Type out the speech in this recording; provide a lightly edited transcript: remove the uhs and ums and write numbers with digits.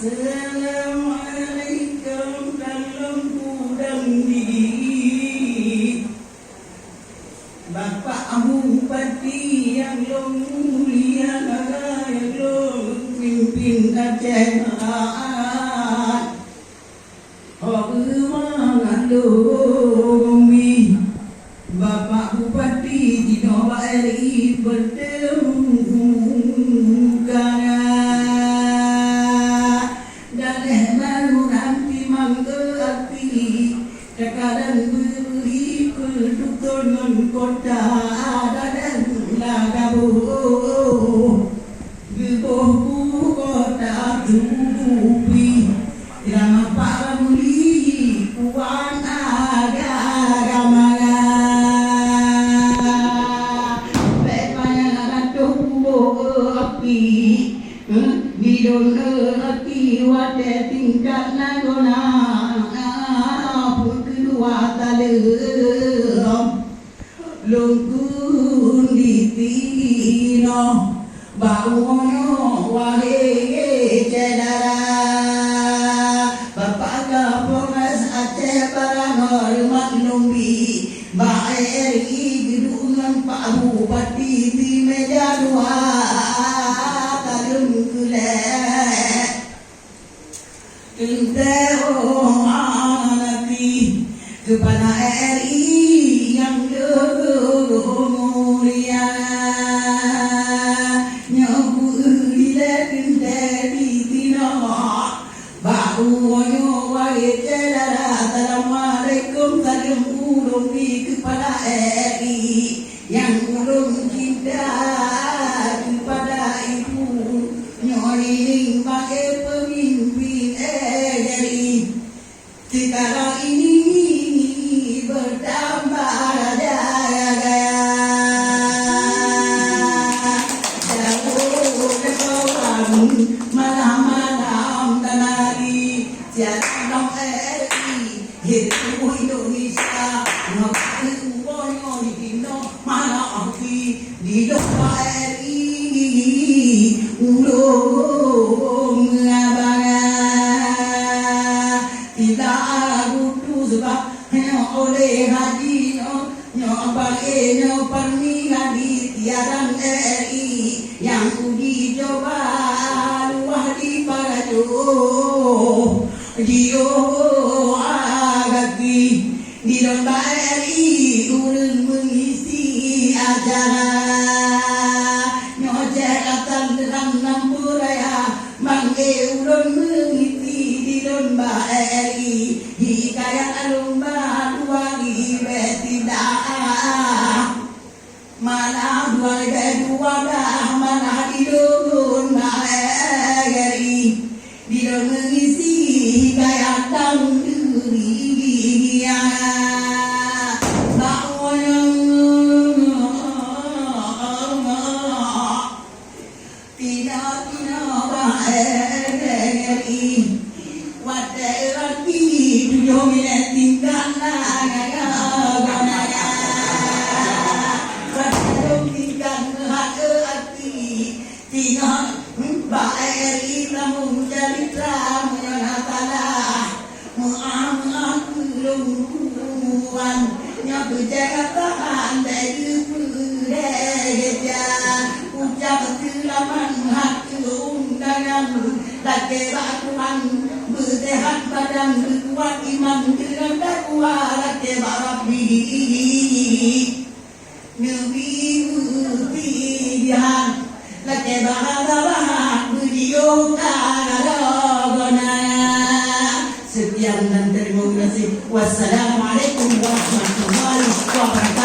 Assalamualaikum dalam gudang diri Bapak Bupati yang mulia yang pimpin Aceh Bapak Bupati di Nova RI bertemu kadang beri perdukungan kota dan lagabu gebohku kota tubupi irama para muli puan agama lepanya natuh api bidon api wate tingkat nagona watalem lungkun ditino bauno wahe cedara Bapak Kapolres Aceh Baranol maklumi BRI gedungan Pak Bupati di meja dua talem kulek inteo anati kepada RI yang mulia nyabu ilatin dari dino bau nyo wae cedara assalamualaikum salam ulum kepada RI yang ulum cinta kepada ibu nyori pakai pemimpin RI sekarang ini bertambah jaya jauh kawan malam-malam dan hari siaran RI itu Indonesia ngaku bonyo di dino mana api di doa RI ulung abang tidak butuh sebab oleh haji nyo perni haji tiadang RI yang uji coba luah di parajo dio agaki di lomba RI ulun mengisi acara nyo jekatan terang nampuraya mangge ulun mengisi di lomba RI hikayat lomba mana dua dah mana hidupun RI di dalam mengisi hikayat dan diri RI wadah lagi tujuh minit tinggal tinggal hati Baeri namun cerita menatalah mu'amalungkuan nyabu jagatan dari budaya ucap kelaman hati undangan laki bakuan bersehat badan berkuat iman dengan dakwa laki barabi Nabi pilihan laki bahasa beliau karagona. Sekian dan terima kasih. Wassalamualaikum warahmatullahi wabarakatuh.